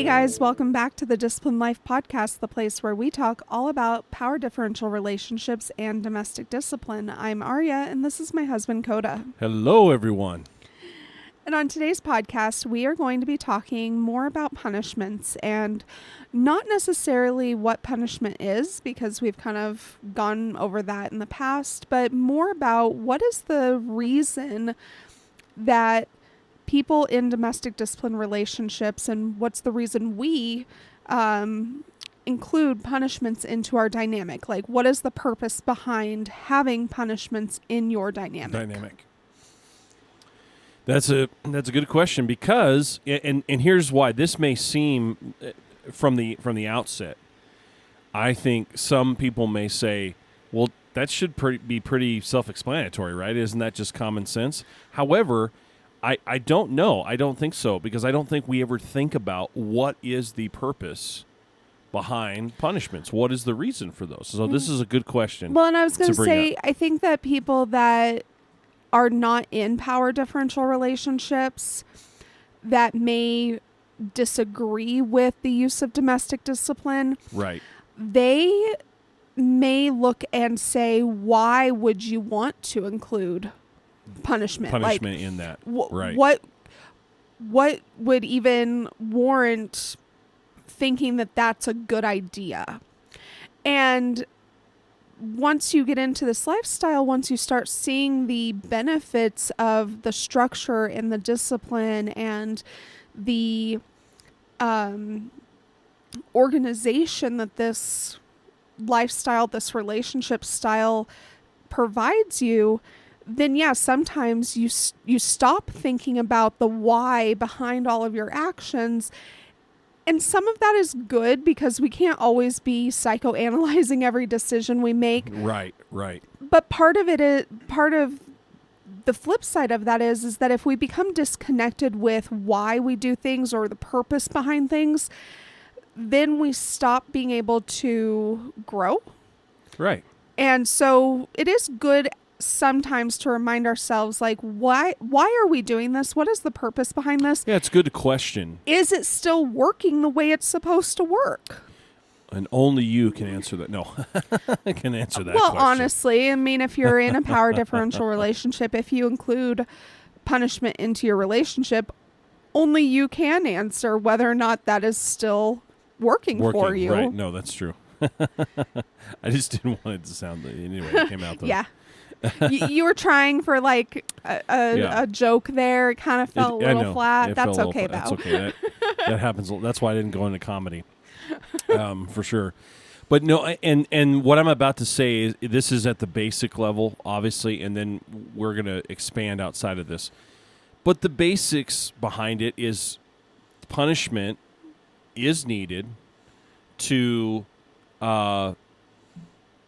guys, welcome back to the Disciplined Life Podcast, the place where we talk all about power differential relationships and domestic discipline. I'm Arya, and this is my husband, Coda. Hello, everyone. And on today's podcast, we are going to be talking more about punishments and not necessarily what punishment is, because we've kind of gone over that in the past, but more about what is the reason that people in domestic discipline relationships, and what's the reason we include punishments into our dynamic. Like, what is the purpose behind having punishments in your dynamic? That's a good question, because and here's why. This may seem from the outset, I think some people may say, well, that should be pretty self-explanatory, right? Isn't that just common sense? However, I don't know. I don't think so, because I don't think we ever think about what is the purpose behind punishments. What is the reason for those? So this is a good question. Well, and I was going to say, I think that people that are not in power differential relationships that may disagree with the use of domestic discipline, right? They may look and say, why would you want to include punishment in that? Right. What would even warrant thinking that that's a good idea? And once you get into this lifestyle, once you start seeing the benefits of the structure and the discipline and the organization that this lifestyle, this relationship style provides you, then sometimes you stop thinking about the why behind all of your actions. And some of that is good, because we can't always be psychoanalyzing every decision we make. Right. But part of the flip side of that is that if we become disconnected with why we do things or the purpose behind things, then we stop being able to grow. Right. And so it is good sometimes to remind ourselves, like, why are we doing this? What is the purpose behind this? Yeah, it's good to question. Is it still working the way it's supposed to work? And only you can answer that. No, I can answer that question. Well, honestly, I mean, if you're in a power differential relationship, if you include punishment into your relationship, only you can answer whether or not that is still working for you. Right. No, that's true. I just didn't want it to sound anyway. It came out though. Yeah. You were trying for like a joke there. It kind of felt a little flat. That's okay, though. That's okay. That happens. That's why I didn't go into comedy, for sure. But no, and what I'm about to say is this is at the basic level, obviously, and then we're going to expand outside of this. But the basics behind it is punishment is needed to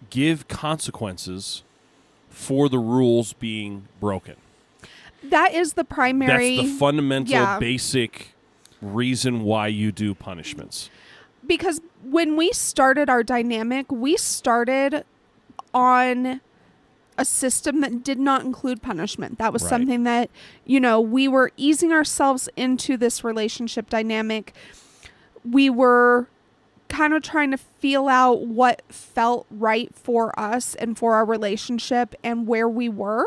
give consequences for the rules being broken. That is the primary... That's the fundamental, basic reason why you do punishments. Because when we started our dynamic, we started on a system that did not include punishment. That was something that, we were easing ourselves into this relationship dynamic. We were kind of trying to feel out what felt right for us and for our relationship and where we were.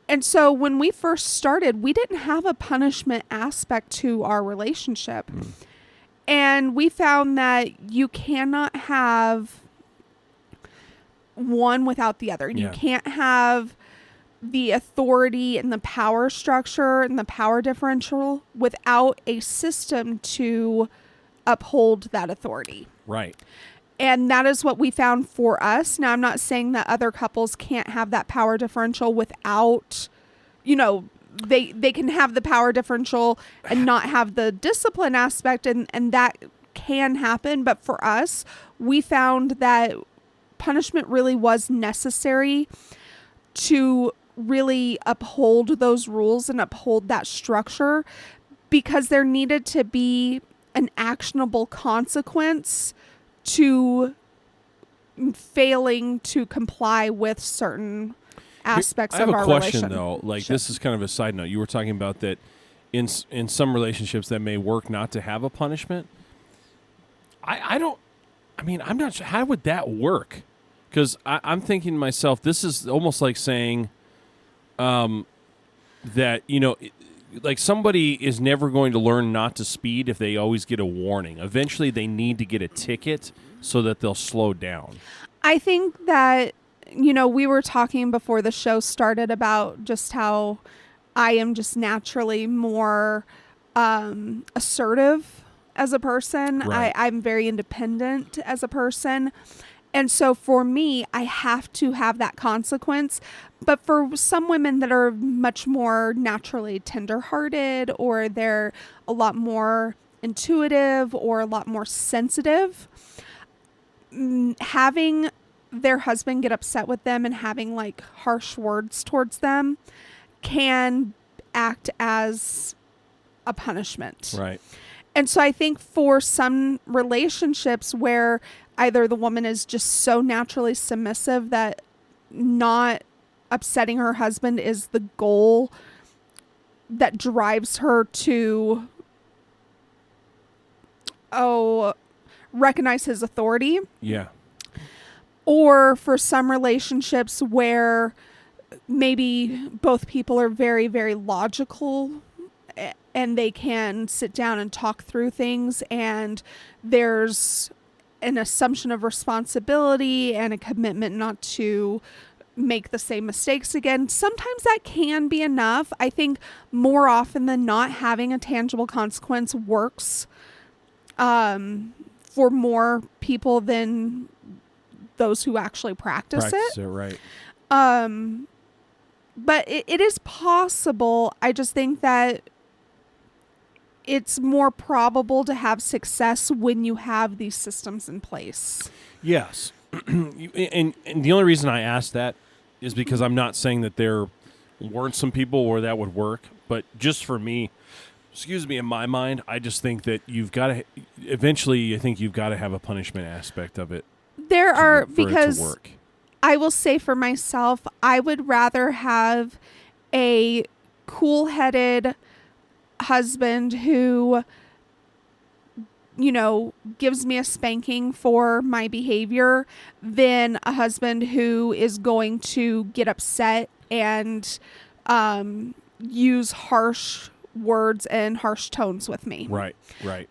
And so when we first started, we didn't have a punishment aspect to our relationship. And we found that you cannot have one without the other. You can't have the authority and the power structure and the power differential without a system to uphold that authority. Right. And that is what we found for us. Now, I'm not saying that other couples can't have that power differential without, they can have the power differential and not have the discipline aspect, and that can happen. But for us, we found that punishment really was necessary to really uphold those rules and uphold that structure, because there needed to be an actionable consequence to failing to comply with certain aspects of our relationship. I have a question, though. Like, this is kind of a side note. You were talking about that in some relationships that may work not to have a punishment. I don't. I mean, I'm not sure. How would that work? Because I'm thinking to myself, this is almost like saying that, like somebody is never going to learn not to speed if they always get a warning. Eventually, they need to get a ticket so that they'll slow down. I think that, we were talking before the show started about just how I am just naturally more assertive as a person. Right. I'm very independent as a person. And so for me, I have to have that consequence. But for some women that are much more naturally tenderhearted, or they're a lot more intuitive or a lot more sensitive, having their husband get upset with them and having like harsh words towards them can act as a punishment. Right. And so I think for some relationships where either the woman is just so naturally submissive that not upsetting her husband is the goal that drives her to, recognize his authority. Yeah. Or for some relationships where maybe both people are very, very logical and they can sit down and talk through things, and there's an assumption of responsibility and a commitment not to make the same mistakes again. Sometimes that can be enough. I think more often than not, having a tangible consequence works for more people than those who actually practice it. Right. But it is possible. I just think that it's more probable to have success when you have these systems in place. Yes. and the only reason I asked that is because I'm not saying that there weren't some people where that would work, but just for me, in my mind, I just think that you've got to, eventually, I think you've got to have a punishment aspect of it. Because I will say for myself, I would rather have a cool-headed husband who, gives me a spanking for my behavior than a husband who is going to get upset and use harsh words and harsh tones with me. Right.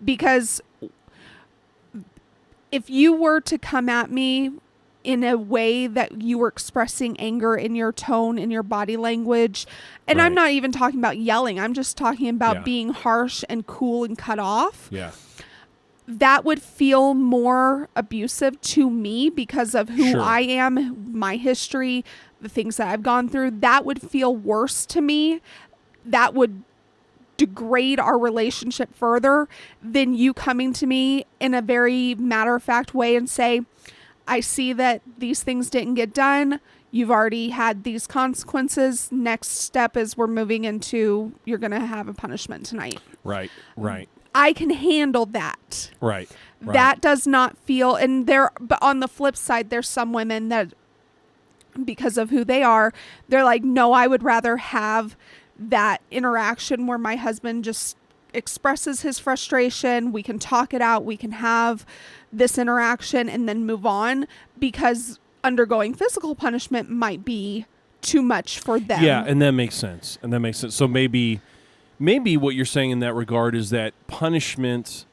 Because if you were to come at me in a way that you were expressing anger in your tone, in your body language, and right. I'm not even talking about yelling, I'm just talking about being harsh and cool and cut off. Yeah. That would feel more abusive to me because of who I am, my history, the things that I've gone through. That would feel worse to me. That would degrade our relationship further than you coming to me in a very matter-of-fact way and say, I see that these things didn't get done. You've already had these consequences. Next step is we're moving into, you're going to have a punishment tonight. Right. I can handle that. Right. That does not feel, but on the flip side, there's some women that, because of who they are, they're like, no, I would rather have that interaction where my husband just expresses his frustration. We can talk it out. We can have this interaction and then move on, because undergoing physical punishment might be too much for them. Yeah, and that makes sense. So maybe what you're saying in that regard is that punishment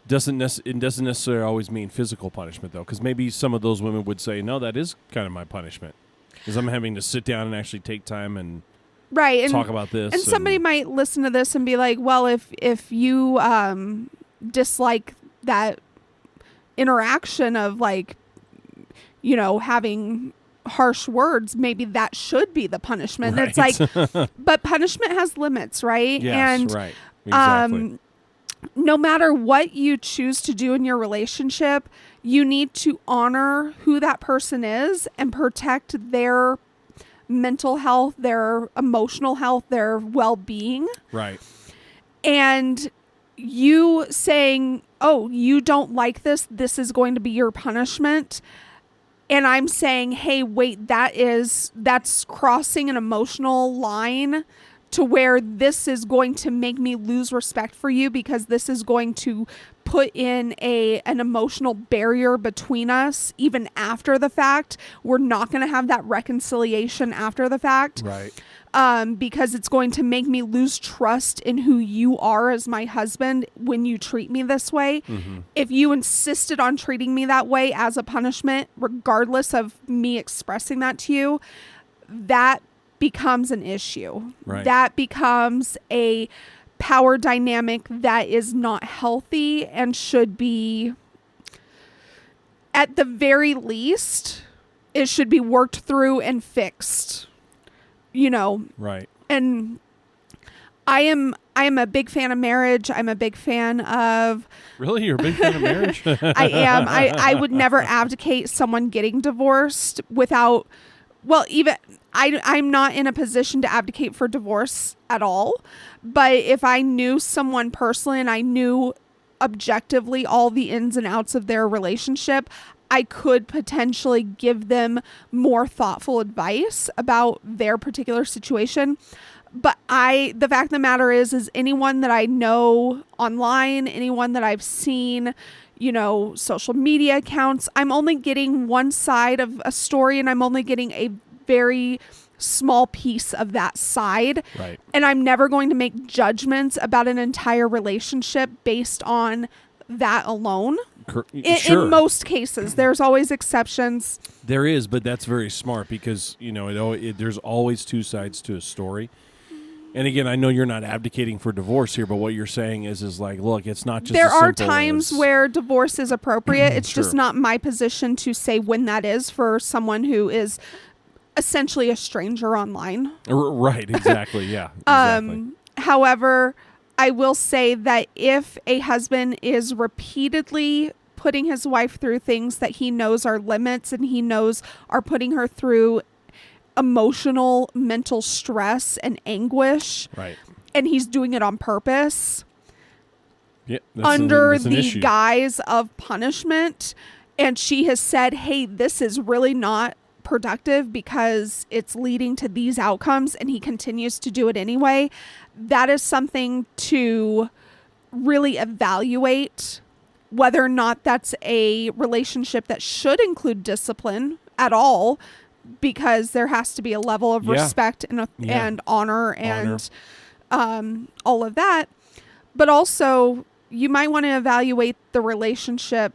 doesn't necessarily always mean physical punishment, though, because maybe some of those women would say, no, that is kind of my punishment, because I'm having to sit down and actually take time and talk about this. And somebody might listen to this and be like, well, if you dislike that interaction of having harsh words, maybe that should be the punishment. Right. It's like, but punishment has limits, right? Yes, and right. Exactly. No matter what you choose to do in your relationship, you need to honor who that person is and protect their mental health, their emotional health, their well-being. Right. And you saying, oh, you don't like this is going to be your punishment. And I'm saying, hey, wait, that's crossing an emotional line to where this is going to make me lose respect for you, because this is going to put in an emotional barrier between us even after the fact. We're not going to have that reconciliation after the fact. Right. Because it's going to make me lose trust in who you are as my husband when you treat me this way. Mm-hmm. If you insisted on treating me that way as a punishment, regardless of me expressing that to you, that becomes an issue. Right. That becomes a power dynamic that is not healthy and should be, at the very least, it should be worked through and fixed. Right. And I am a big fan of marriage. I'm a big fan of... Really? You're a big fan of marriage? I am. I would never abdicate someone getting divorced without... Well, even... I'm not in a position to advocate for divorce at all. But if I knew someone personally and I knew objectively all the ins and outs of their relationship, I could potentially give them more thoughtful advice about their particular situation. But the fact of the matter is anyone that I know online, anyone that I've seen, social media accounts, I'm only getting one side of a story, and I'm only getting a very small piece of that side. Right. And I'm never going to make judgments about an entire relationship based on that alone. Sure. In most cases. There's always exceptions. There is, but that's very smart, because there's always two sides to a story. And again, I know you're not advocating for divorce here, but what you're saying is like, look, it's not just there as are simple times as, where divorce is appropriate. It's Sure. just not my position to say when that is for someone who is essentially a stranger online. Right, exactly, yeah. Exactly. However, I will say that if a husband is repeatedly putting his wife through things that he knows are limits and he knows are putting her through emotional, mental stress and anguish, right, and he's doing it on purpose, that's under an the issue. guise of punishment, and she has said, hey, this is really not productive because it's leading to these outcomes, and he continues to do it anyway, that is something to really evaluate whether or not that's a relationship that should include discipline at all, because there has to be a level of respect and honor and all of that. But also, you might want to evaluate the relationship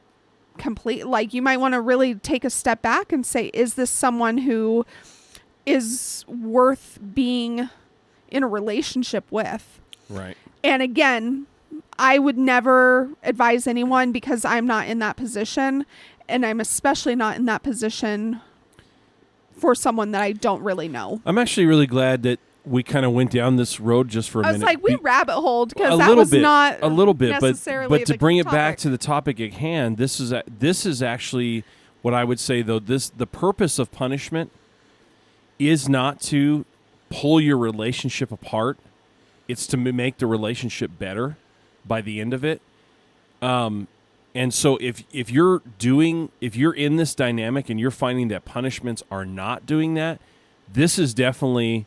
complete. Like, you might want to really take a step back and say, is this someone who is worth being in a relationship with? Right. And again, I would never advise anyone, because I'm not in that position, and I'm especially not in that position for someone that I don't really know. I'm actually really glad that we kind of went down this road just for a minute. I was like, we rabbit holed, because that little was bit, not a little bit, necessarily but to the bring it back topic. to the topic at hand, this is actually what I would say, though. The purpose of punishment is not to pull your relationship apart. It's to make the relationship better by the end of it. And so if you're in this dynamic and you're finding that punishments are not doing that, this is definitely,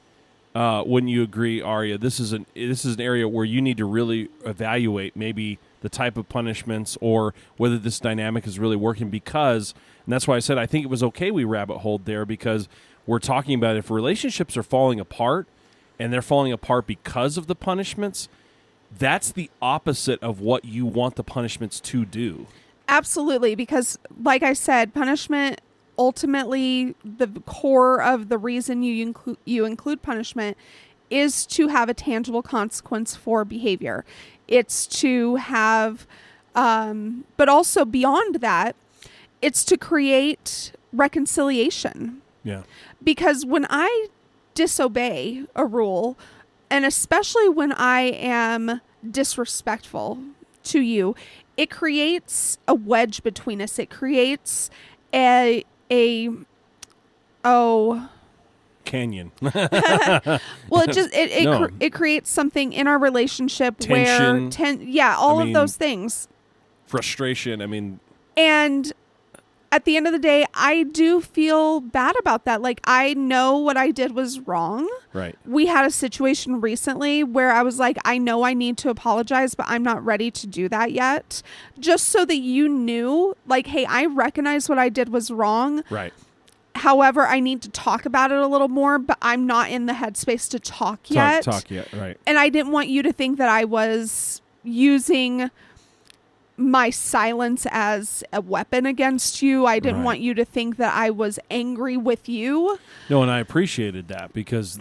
wouldn't you agree, Aria? This is an area where you need to really evaluate maybe the type of punishments or whether this dynamic is really working, because, and that's why I said I think it was okay we rabbit holed there, because we're talking about if relationships are falling apart and they're falling apart because of the punishments, that's the opposite of what you want the punishments to do. Absolutely, because like I said, punishment, ultimately the core of the reason you include punishment is to have a tangible consequence for behavior. It's to have, but also beyond that, it's to create reconciliation. Yeah. Because when I disobey a rule, and especially when I am disrespectful to you, it creates a wedge between us. It creates a canyon. Well, it creates something in our relationship Tension. where all of those things. Frustration. I mean, and at the end of the day, I do feel bad about that. Like, I know what I did was wrong. Right. We had a situation recently where I was like, I know I need to apologize, but I'm not ready to do that yet. Just so that you knew, like, hey, I recognize what I did was wrong. Right. However, I need to talk about it a little more, but I'm not in the headspace to talk yet. Right. And I didn't want you to think that I was using my silence as a weapon against you. I didn't want you to think that I was angry with you. No, and I appreciated that, because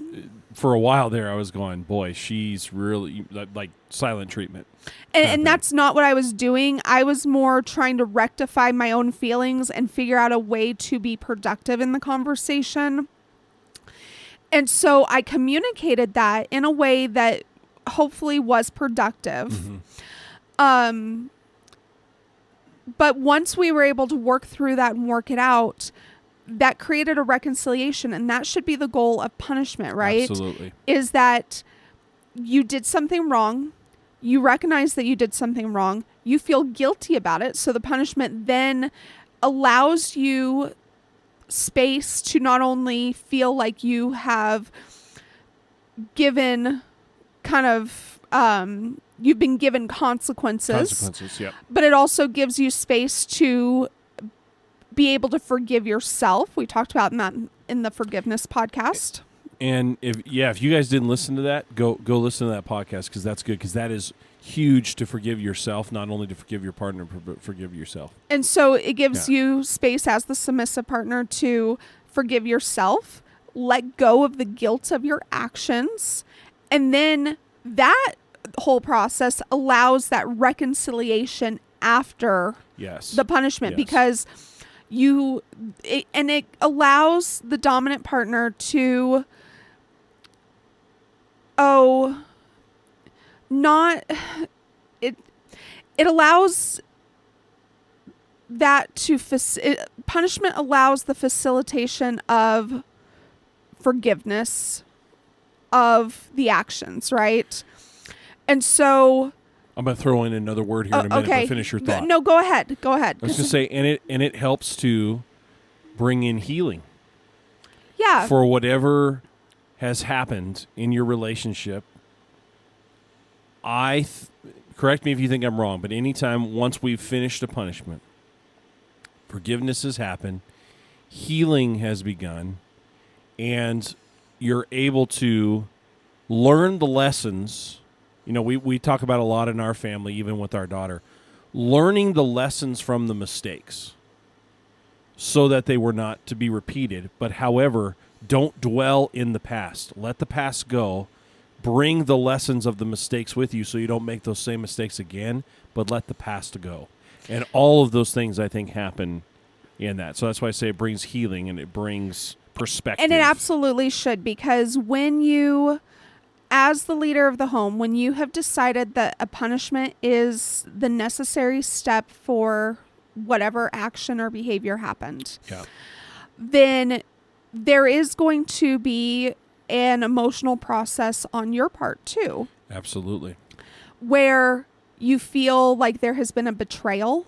for a while there I was going, boy, she's really like silent treatment. And that's not what I was doing. I was more trying to rectify my own feelings and figure out a way to be productive in the conversation. And so I communicated that in a way that hopefully was productive. But once we were able to work through that and work it out, that created a reconciliation. And that should be the goal of punishment, right? Absolutely. Is that you did something wrong. You recognize that you did something wrong. You feel guilty about it. So the punishment then allows you space to not only feel like you have given kind of, you've been given consequences, Yep. but it also gives you space to be able to forgive yourself. We talked about that in the forgiveness podcast. And if you guys didn't listen to that, go listen to that podcast, because that's good, because that is huge, to forgive yourself, not only to forgive your partner, but forgive yourself. And so it gives you space as the submissive partner to forgive yourself, let go of the guilt of your actions, and then that whole process allows that reconciliation after the punishment, because it allows the dominant partner to it allows that to punishment allows the facilitation of forgiveness of the actions, right? And so I'm going to throw in another word here in a minute, but finish your thought. No, go ahead. I was going to say, and it helps to bring in healing. Yeah. For whatever has happened in your relationship. Correct me if you think I'm wrong, but anytime once we've finished a punishment, forgiveness has happened, healing has begun, and you're able to learn the lessons. You know, we talk about a lot in our family, even with our daughter, learning the lessons from the mistakes so that they were not to be repeated. But however, don't dwell in the past. Let the past go. Bring the lessons of the mistakes with you so you don't make those same mistakes again, but let the past go. And all of those things, I think, happen in that. So that's why I say it brings healing and it brings perspective. And it absolutely should, because when you, as the leader of the home, when you have decided that a punishment is the necessary step for whatever action or behavior happened, then there is going to be an emotional process on your part too. Absolutely. Where you feel like there has been a betrayal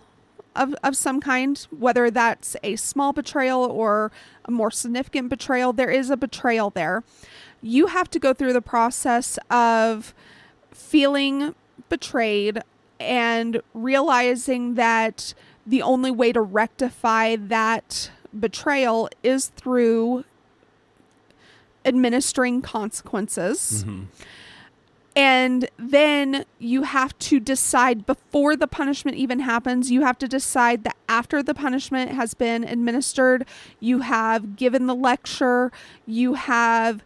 of some kind, whether that's a small betrayal or a more significant betrayal. There is a betrayal there. You have to go through the process of feeling betrayed and realizing that the only way to rectify that betrayal is through administering consequences. Mm-hmm. And then you have to decide, before the punishment even happens, you have to decide that after the punishment has been administered, you have given the lecture, you have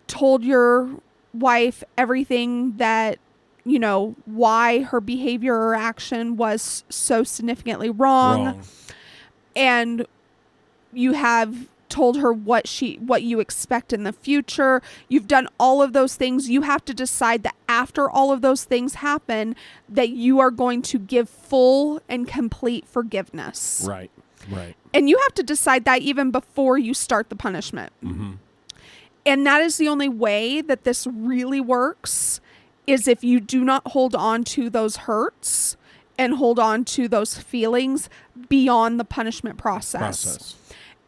told your wife everything that, you know, why her behavior or action was so significantly wrong. And you have told her what you expect in the future. You've done all of those things. You have to decide that after all of those things happen, that you are going to give full and complete forgiveness. Right. And you have to decide that even before you start the punishment. Mm-hmm. And that is the only way that this really works, is if you do not hold on to those hurts and hold on to those feelings beyond the punishment process.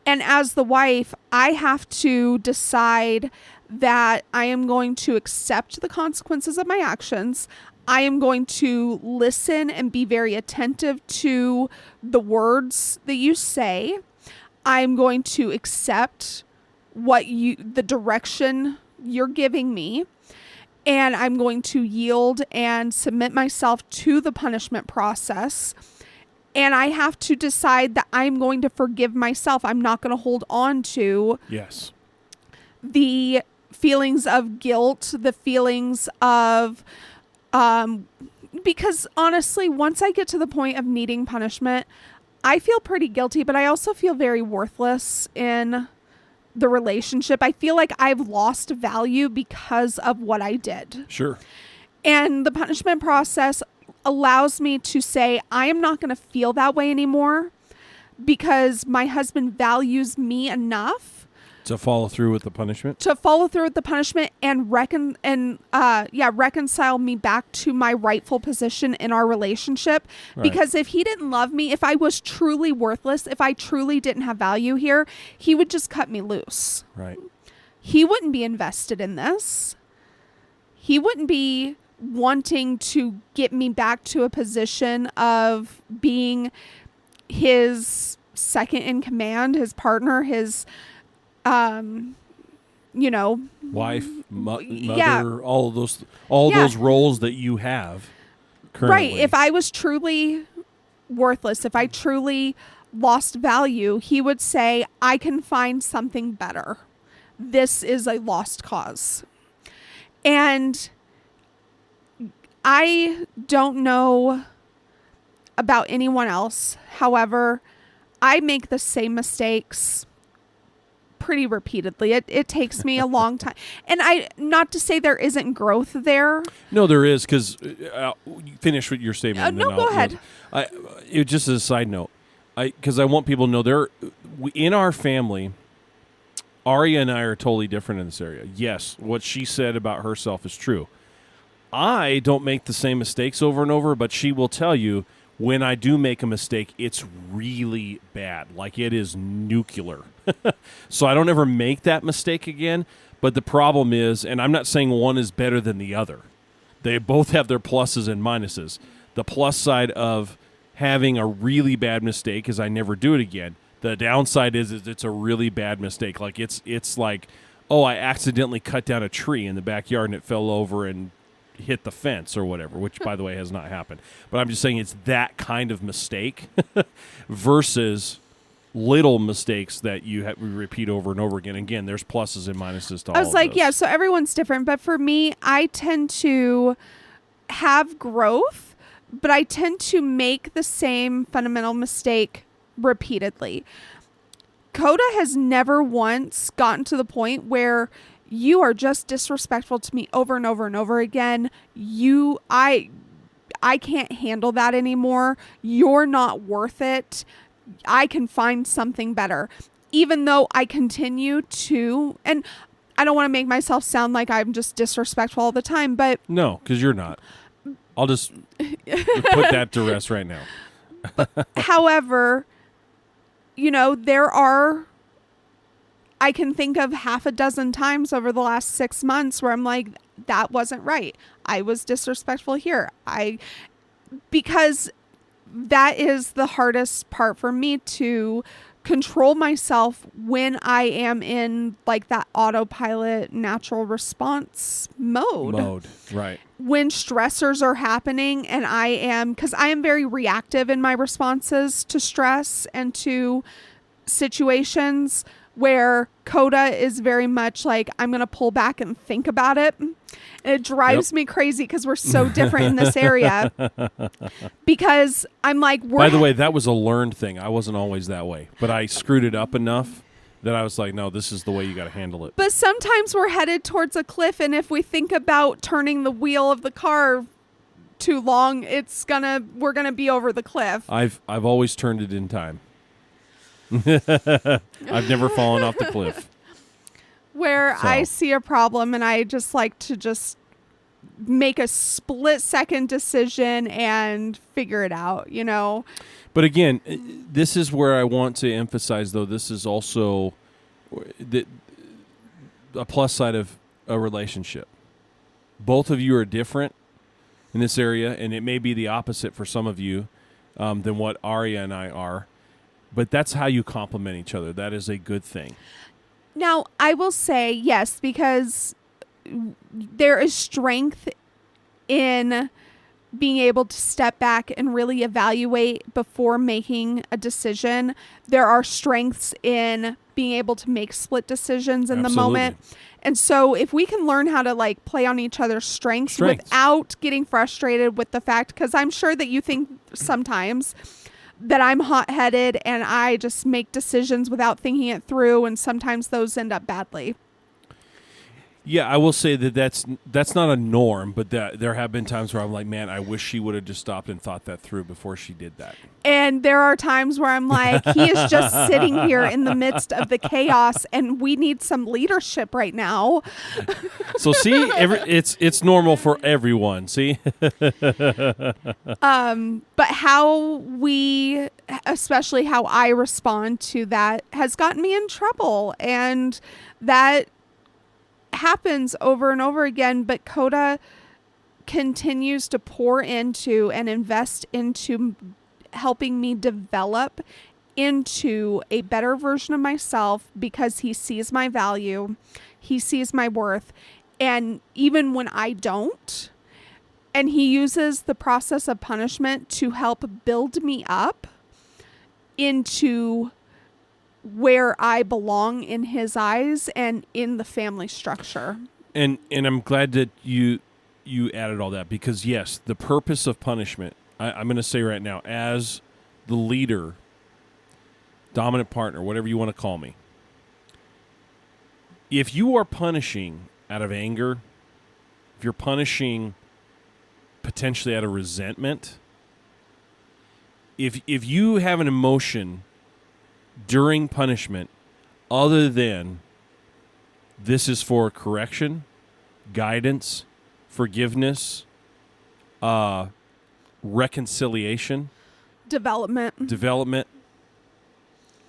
And as the wife, I have to decide that I am going to accept the consequences of my actions. I am going to listen and be very attentive to the words that you say. I'm going to accept the direction you're giving me. And I'm going to yield and submit myself to the punishment process. And I have to decide that I'm going to forgive myself. I'm not going to hold on to the feelings of guilt, the feelings of, because honestly, once I get to the point of needing punishment, I feel pretty guilty, but I also feel very worthless in the relationship. I feel like I've lost value because of what I did. Sure. And the punishment process allows me to say, I am not going to feel that way anymore because my husband values me enough to follow through with the punishment. And reconcile me back to my rightful position in our relationship. Right. Because if he didn't love me, if I was truly worthless, if I truly didn't have value here, he would just cut me loose. Right. He wouldn't be invested in this. He wouldn't be wanting to get me back to a position of being his second in command, his partner, his wife, mother, all those roles that you have currently. Right. If I was truly worthless, if I truly lost value, he would say, I can find something better. This is a lost cause. And I don't know about anyone else. However, I make the same mistakes pretty repeatedly. It takes me a long time. And not to say there isn't growth there. No, there is, because finish with your statement. No, go ahead. Just as a side note, because I want people to know in our family, Aria and I are totally different in this area. Yes, what she said about herself is true. I don't make the same mistakes over and over, but she will tell you when I do make a mistake, it's really bad. Like it is nuclear. So I don't ever make that mistake again. But the problem is, and I'm not saying one is better than the other. They both have their pluses and minuses. The plus side of having a really bad mistake is I never do it again. The downside is it's a really bad mistake. Like it's like, oh, I accidentally cut down a tree in the backyard and it fell over and hit the fence or whatever, which by the way has not happened. But I'm just saying it's that kind of mistake versus little mistakes that we repeat over and over again. Again, there's pluses and minuses to all of those. Yeah, so everyone's different. But for me, I tend to have growth, but I tend to make the same fundamental mistake repeatedly. Coda has never once gotten to the point where you are just disrespectful to me over and over and over again. I can't handle that anymore. You're not worth it. I can find something better. Even though I continue to, and I don't want to make myself sound like I'm just disrespectful all the time, but no, because you're not. I'll just put that to rest right now. However, I can think of half a dozen times over the last 6 months where I'm like, that wasn't right. I was disrespectful here. Because that is the hardest part for me, to control myself when I am in like that autopilot natural response mode. Right. When stressors are happening and because I am very reactive in my responses to stress and to situations, where Coda is very much like, I'm going to pull back and think about it. And it drives me crazy because we're so different in this area. Because I'm like, by the way, that was a learned thing. I wasn't always that way, but I screwed it up enough that I was like, no, this is the way you got to handle it. But sometimes we're headed towards a cliff, and if we think about turning the wheel of the car too long, we're gonna be over the cliff. I've always turned it in time. I've never fallen off the cliff. Where I see a problem and I just like to just make a split-second decision and figure it out, you know? But again, this is where I want to emphasize, though, this is also a plus side of a relationship. Both of you are different in this area, and it may be the opposite for some of you than what Aria and I are. But that's how you complement each other. That is a good thing. Now, I will say yes, because there is strength in being able to step back and really evaluate before making a decision. There are strengths in being able to make split decisions in the moment. And so if we can learn how to like play on each other's strengths without getting frustrated with the fact, because I'm sure that you think sometimes that I'm hot-headed and I just make decisions without thinking it through, and sometimes those end up badly. Yeah, I will say that that's not a norm, but there have been times where I'm like, man, I wish she would have just stopped and thought that through before she did that. And there are times where I'm like, he is just sitting here in the midst of the chaos, and we need some leadership right now. So see, it's normal for everyone. See, but how we, especially how I respond to that, has gotten me in trouble, and that happens over and over again. But Coda continues to pour into and invest into helping me develop into a better version of myself, because he sees my value, he sees my worth, and even when I don't, and he uses the process of punishment to help build me up into where I belong in his eyes and in the family structure. And I'm glad that you added all that, because yes, the purpose of punishment, I'm going to say right now, as the leader, dominant partner, whatever you want to call me, if you are punishing out of anger, if you're punishing potentially out of resentment, if you have an emotion during punishment other than this is for correction, guidance, forgiveness, reconciliation, development,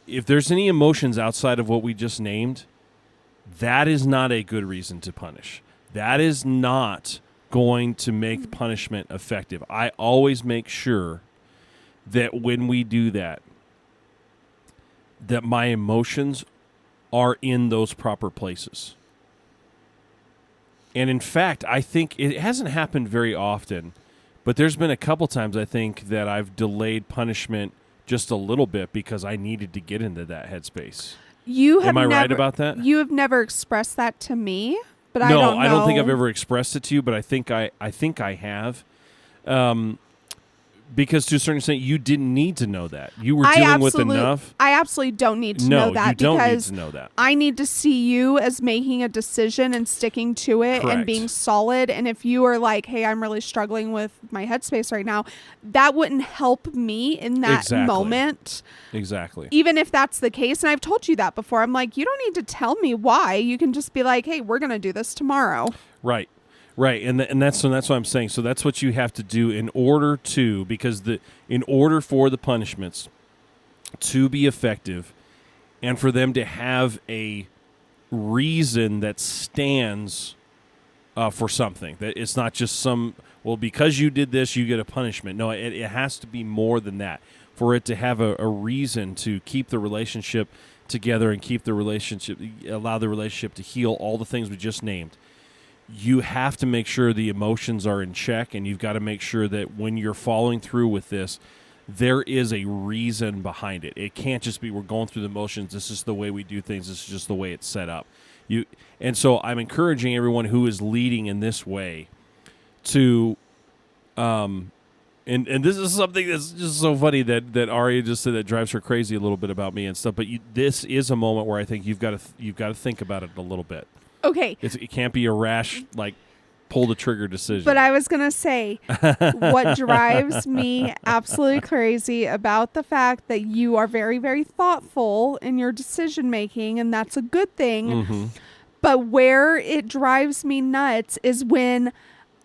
if there's any emotions outside of what we just named, that is not a good reason to punish. That is not going to make punishment effective. I always make sure that when we do that, that my emotions are in those proper places. And in fact, I think it hasn't happened very often, but there's been a couple times I think that I've delayed punishment just a little bit because I needed to get into that headspace. Am I right about that? You have never expressed that to me, but I don't know. No, I don't think I've ever expressed it to you, but I think I have. Because to a certain extent, you didn't need to know that. You were dealing with enough. I absolutely don't need to know that. No, you don't need because to know that. I need to see you as making a decision and sticking to it. Correct. And being solid. And if you are like, hey, I'm really struggling with my headspace right now, that wouldn't help me in that moment. Exactly. Even if that's the case. And I've told you that before. I'm like, you don't need to tell me why. You can just be like, hey, we're going to do this tomorrow. Right. Right, and that's what I'm saying. So that's what you have to do in order for the punishments to be effective, and for them to have a reason that stands for something. That it's not just because you did this, you get a punishment. No, it has to be more than that. For it to have a reason to keep the relationship together and allow the relationship to heal, all the things we just named. You have to make sure the emotions are in check, and you've got to make sure that when you're following through with this, there is a reason behind it. It can't just be we're going through the motions. This is the way we do things. This is just the way it's set up. And so I'm encouraging everyone who is leading in this way to, and this is something that's just so funny that Aria just said that drives her crazy a little bit about me and stuff. But this is a moment where I think you've got to think about it a little bit. Okay. It can't be a rash, pull the trigger decision. But I was going to say, what drives me absolutely crazy about the fact that you are very, very thoughtful in your decision making, and that's a good thing. Mm-hmm. But where it drives me nuts is when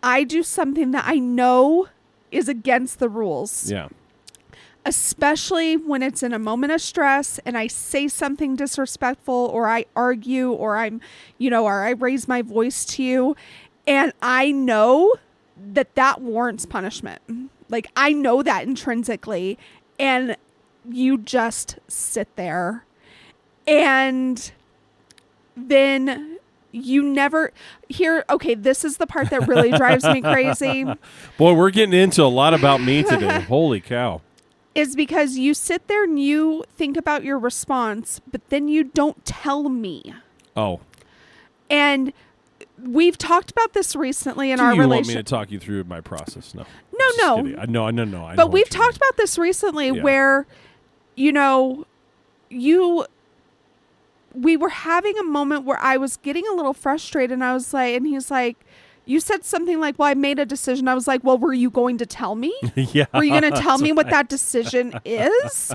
I do something that I know is against the rules, Yeah. especially when it's in a moment of stress and I say something disrespectful or I argue or or I raise my voice to you, and I know that warrants punishment. Like, I know that intrinsically, and you just sit there, and then you never hear, okay, this is the part that really drives me crazy. Boy, we're getting into a lot about me today. Holy cow. Is because you sit there and you think about your response, but then you don't tell me. Oh. And we've talked about this recently in Do our you want me relationship. to talk you through my process? No. No. Just kidding. No. I know But what we've you mean. talked about this recently Yeah. where, we were having a moment where I was getting a little frustrated, and I was like, and he's like, you said something like, well, I made a decision. I was like, well, were you going to tell me? Yeah. Were you going to tell me what that decision is?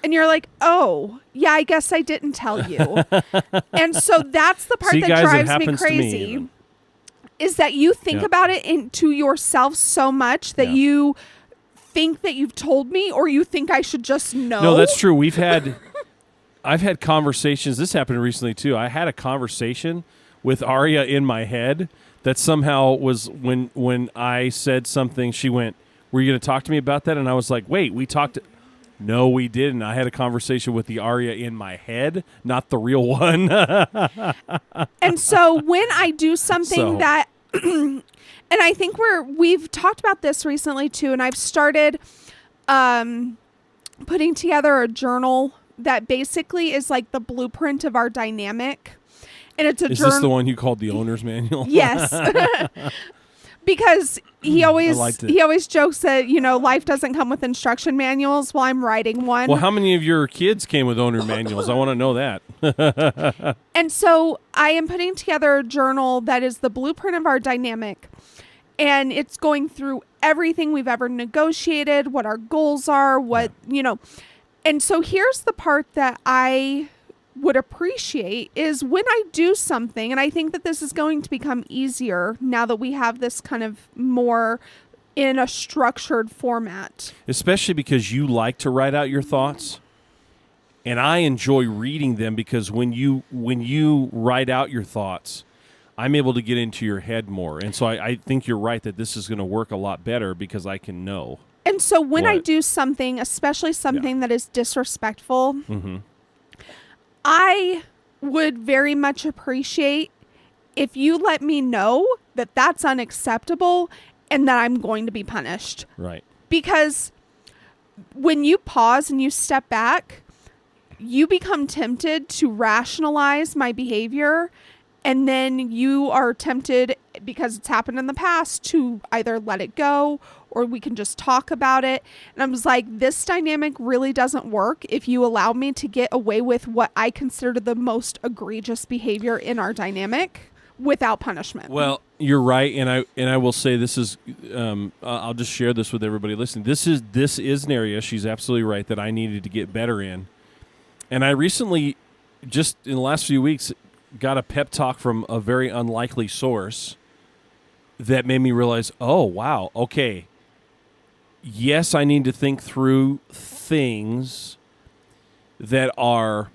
And you're like, oh, yeah, I guess I didn't tell you. And so that's the part See, that guys, it drives me happens to me crazy, even. is that you think Yeah. about it into yourself so much that Yeah. you think that you've told me, or you think I should just know. No, that's true. I've had conversations. This happened recently too. I had a conversation with Aria in my head that somehow was when I said something, she went, "Were you going to talk to me about that?" And I was like, "Wait, we talked." No, we didn't. I had a conversation with the Aria in my head, not the real one. And so when I do something that, and I think we've talked about this recently too, and I've started putting together a journal that basically is like the blueprint of our dynamic. And it's a Is journal. this the one you called the owner's manual? Yes. Because he always jokes that, life doesn't come with instruction manuals while I'm writing one. Well, how many of your kids came with owner manuals? I want to know that. And so I am putting together a journal that is the blueprint of our dynamic. And it's going through everything we've ever negotiated, what our goals are, And so here's the part that I would appreciate is when I do something, and I think that this is going to become easier now that we have this kind of more in a structured format. Especially because you like to write out your thoughts. And I enjoy reading them because when you write out your thoughts, I'm able to get into your head more. And so I think you're right that this is going to work a lot better because I can know. And so when I What? do something, especially something that is disrespectful, Mm-hmm. I would very much appreciate if you let me know that that's unacceptable and that I'm going to be punished. Right. Because when you pause and you step back, you become tempted to rationalize my behavior. And then you are tempted, because it's happened in the past, to either let it go or we can just talk about it. And I was like, this dynamic really doesn't work if you allow me to get away with what I consider the most egregious behavior in our dynamic without punishment. Well, you're right, and I will say this is. I'll just share this with everybody listening. This is an area, she's absolutely right, that I needed to get better in. And I recently, just in the last few weeks, got a pep talk from a very unlikely source that made me realize, oh, wow, okay. Yes, I need to think through things that are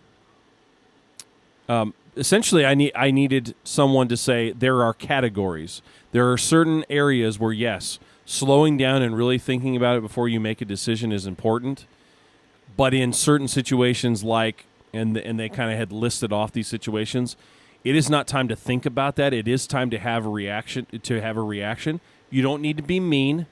essentially I needed someone to say there are categories. There are certain areas where, yes, slowing down and really thinking about it before you make a decision is important. But in certain situations and they kind of had listed off these situations, it is not time to think about that. It is time to have a reaction. You don't need to be mean.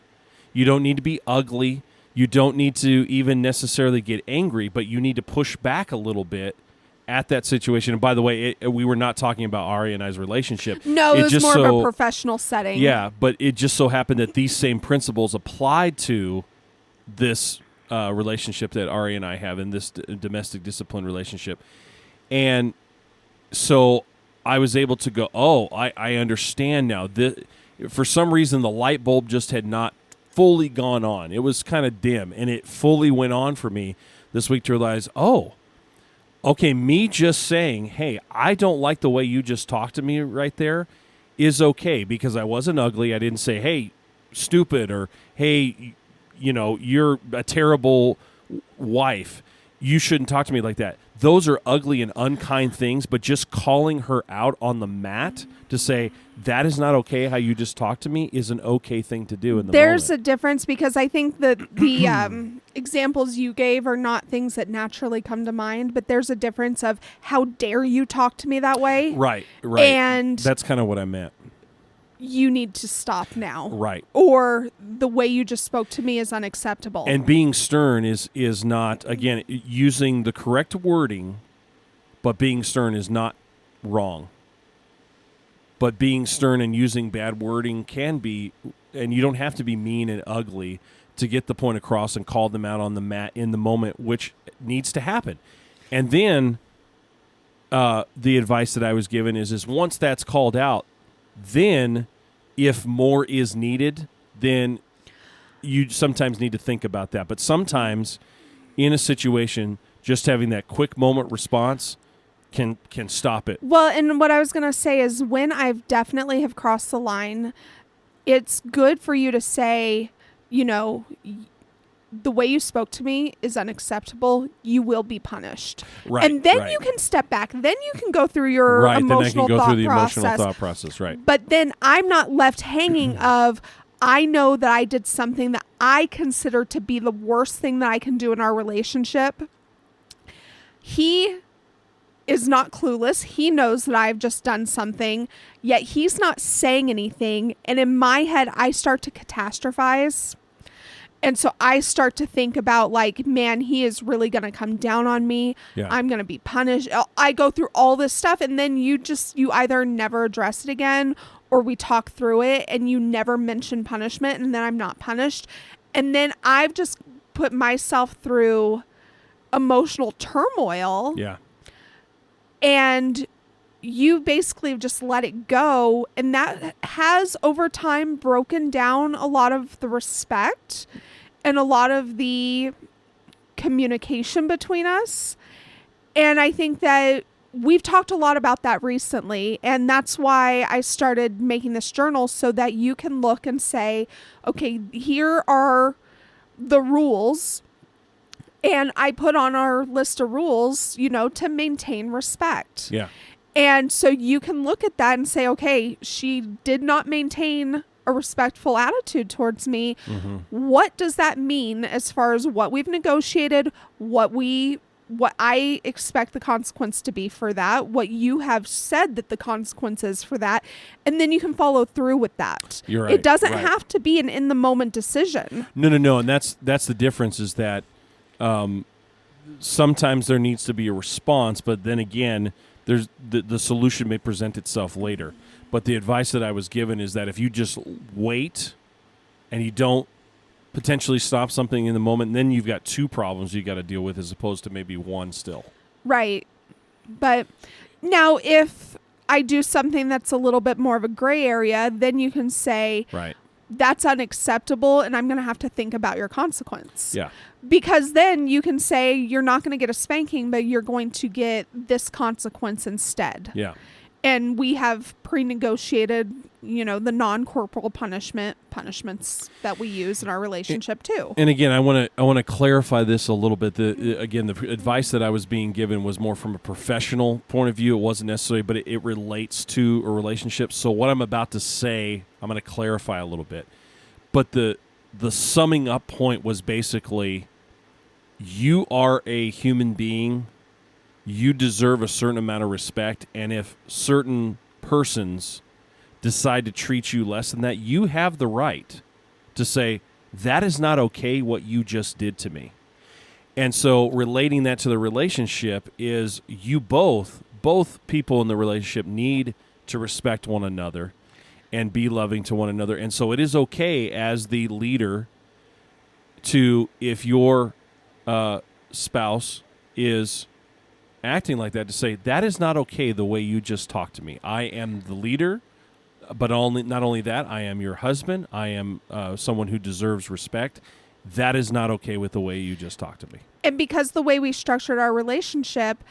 You don't need to be ugly. You don't need to even necessarily get angry, but you need to push back a little bit at that situation. And by the way, we were not talking about Ari and I's relationship. No, it was more of a professional setting. Yeah, but it just so happened that these same principles applied to this relationship that Ari and I have in this domestic discipline relationship. And so I was able to go, oh, I understand now. For some reason, the light bulb just had not fully gone on. It was kind of dim, and it fully went on for me this week to realize, oh, okay, me just saying, hey, I don't like the way you just talked to me right there, is okay because I wasn't ugly. I didn't say, hey, stupid, or hey, you're a terrible wife. You shouldn't talk to me like that. Those are ugly and unkind things, but just calling her out on the mat to say, that is not okay how you just talked to me is an okay thing to do in the There's moment. a difference because I think that the examples you gave are not things that naturally come to mind, but there's a difference of how dare you talk to me that way? Right. And that's kind of what I meant. You need to stop now. Right. Or the way you just spoke to me is unacceptable. And being stern is not, again, using the correct wording, but being stern is not wrong. But being stern and using bad wording can be, and you don't have to be mean and ugly to get the point across and call them out on the mat in the moment, which needs to happen. And then the advice that I was given is once that's called out, then if more is needed, then you sometimes need to think about that. But sometimes in a situation, just having that quick moment response can stop it. Well, and what I was going to say is when I've definitely have crossed the line, it's good for you to say, the way you spoke to me is unacceptable. You will be punished. Right. And then you can step back. Then you can go through your emotional thought process. Right. But then I'm not left hanging of, I know that I did something that I consider to be the worst thing that I can do in our relationship. He is not clueless. He knows that I've just done something, yet he's not saying anything. And in my head, I start to catastrophize. And so I start to think about like, man, he is really going to come down on me. Yeah. I'm going to be punished. I go through all this stuff. And then you either never address it again or we talk through it and you never mention punishment and then I'm not punished. And then I've just put myself through emotional turmoil. Yeah. And you basically just let it go. And that has over time broken down a lot of the respect and a lot of the communication between us. And I think that we've talked a lot about that recently. And that's why I started making this journal so that you can look and say, okay, here are the rules. And I put on our list of rules, to maintain respect. Yeah. And so you can look at that and say, okay, she did not maintain a respectful attitude towards me. Mm-hmm. What does that mean as far as what we've negotiated, what I expect the consequence to be for that, what you have said that the consequence is for that, and then you can follow through with that. You're right. It doesn't have to be an in the moment decision. No, and that's the difference is that sometimes there needs to be a response, but then again, there's the solution may present itself later. But the advice that I was given is that if you just wait and you don't potentially stop something in the moment, then you've got two problems you got to deal with as opposed to maybe one still. Right. But now if I do something that's a little bit more of a gray area, then you can say, right, that's unacceptable and I'm going to have to think about your consequence. Yeah. Because then you can say you're not going to get a spanking, but you're going to get this consequence instead. Yeah. And we have pre-negotiated, the non-corporal punishments that we use in our relationship too. And again, I want to clarify this a little bit. The advice that I was being given was more from a professional point of view. It wasn't necessarily, but it relates to a relationship. So what I'm about to say, I'm going to clarify a little bit. But the summing up point was basically, you are a human being. You deserve a certain amount of respect, and if certain persons decide to treat you less than that, you have the right to say, that is not okay what you just did to me. And so relating that to the relationship is you both people in the relationship need to respect one another and be loving to one another. And so it is okay as the leader to, if your spouse is acting like that, to say, that is not okay the way you just talked to me. I am the leader, but not only that, I am your husband. I am someone who deserves respect. That is not okay with the way you just talked to me. And because the way we structured our relationship,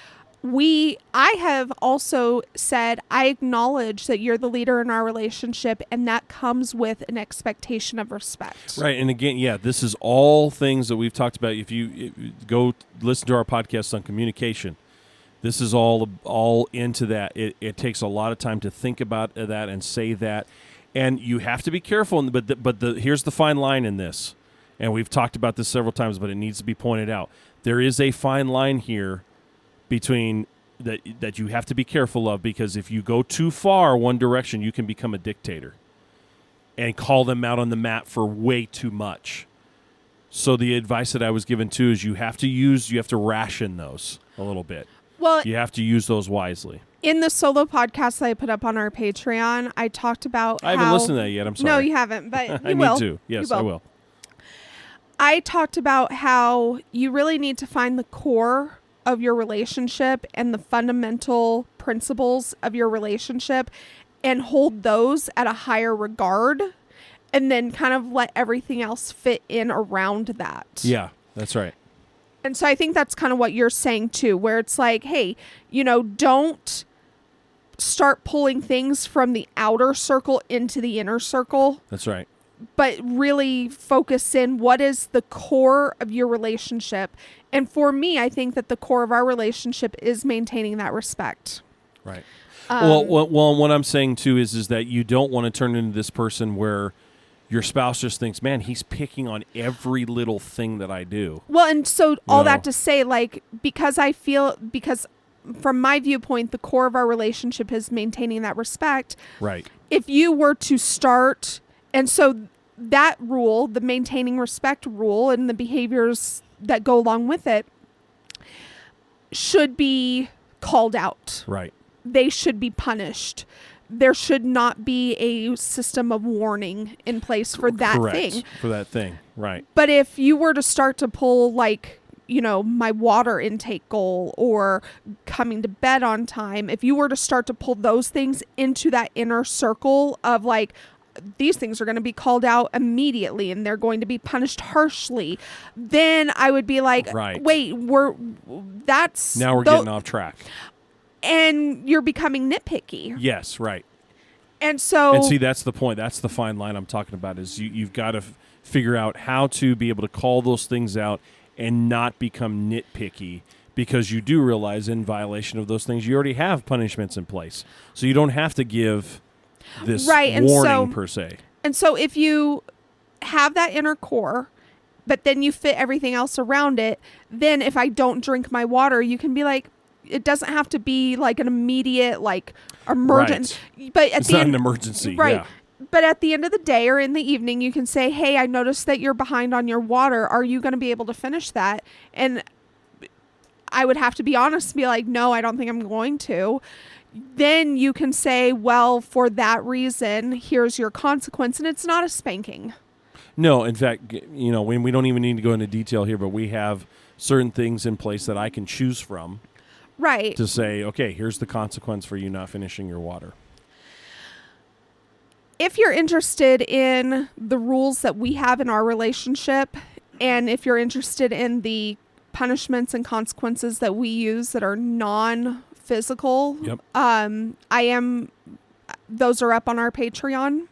I have also said, I acknowledge that you're the leader in our relationship, and that comes with an expectation of respect. Right. And again, this is all things that we've talked about. If you go listen to our podcast on communication, this is all into that. It takes a lot of time to think about that and say that. And you have to be careful. But here's the fine line in this. And we've talked about this several times, but it needs to be pointed out. There is a fine line here between that you have to be careful of, because if you go too far one direction, you can become a dictator and call them out on the mat for way too much. So the advice that I was given too is you have to ration those a little bit. Well, you have to use those wisely. In the solo podcast that I put up on our Patreon, I talked about I haven't listened to that yet. I'm sorry. No, you haven't, but you I will. need to. Yes, I will. I talked about how you really need to find the core of your relationship and the fundamental principles of your relationship and hold those at a higher regard, and then kind of let everything else fit in around that. Yeah, that's right. And so I think that's kind of what you're saying too, where it's like, hey, don't start pulling things from the outer circle into the inner circle. That's right. But really focus in what is the core of your relationship. And for me, I think that the core of our relationship is maintaining that respect. Right. Well, what I'm saying too is that you don't want to turn into this person where your spouse just thinks, man, he's picking on every little thing that I do. Well, and so all that to say, like, because from my viewpoint, the core of our relationship is maintaining that respect. Right. If you were to start, and so that rule, the maintaining respect rule and the behaviors that go along with it should be called out. Right. They should be punished. There should not be a system of warning in place for that thing. For that thing, right. But if you were to start to pull, like, my water intake goal or coming to bed on time, if you were to start to pull those things into that inner circle of, like, these things are going to be called out immediately and they're going to be punished harshly, then I would be like, right. Wait, now we're getting off track. And you're becoming nitpicky. Yes, right. And see, that's the point. That's the fine line I'm talking about, is you've got to figure out how to be able to call those things out and not become nitpicky, because you do realize in violation of those things, you already have punishments in place. So you don't have to give this warning per se. And so if you have that inner core, but then you fit everything else around it, then if I don't drink my water, you can be like, it doesn't have to be like an immediate, like, emergency. Right. But it's not an emergency. Right. Yeah. But at the end of the day or in the evening, you can say, hey, I noticed that you're behind on your water. Are you going to be able to finish that? And I would have to be honest and be like, no, I don't think I'm going to. Then you can say, well, for that reason, here's your consequence. And it's not a spanking. No, in fact, we don't even need to go into detail here, but we have certain things in place that I can choose from. Right. To say, okay, here's the consequence for you not finishing your water. If you're interested in the rules that we have in our relationship, and if you're interested in the punishments and consequences that we use that are non-physical, yep. Those are up on our Patreon.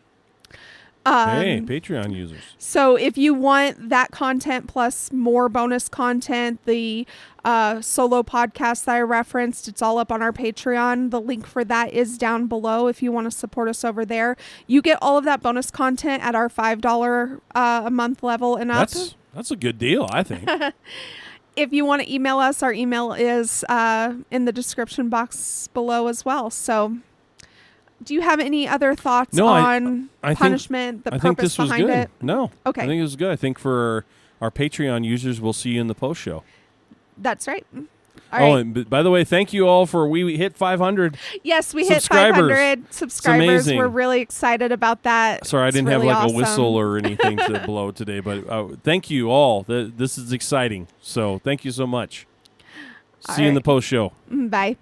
Hey, Patreon users. So if you want that content plus more bonus content, the solo podcast that I referenced, it's all up on our Patreon. The link for that is down below if you want to support us over there. You get all of that bonus content at our $5 a month level and up. That's a good deal, I think. If you want to email us, our email is in the description box below as well. So do you have any other thoughts on punishment, the purpose behind it? No. Okay. I think it was good. I think for our Patreon users, we'll see you in the post show. That's right. All right. And by the way, thank you all for we hit 500. Yes, we hit 500 subscribers. We're really excited about that. Sorry, I didn't really have like awesome. a whistle or anything to blow today, but thank you all. This is exciting. So thank you so much. See you in the post show. Bye.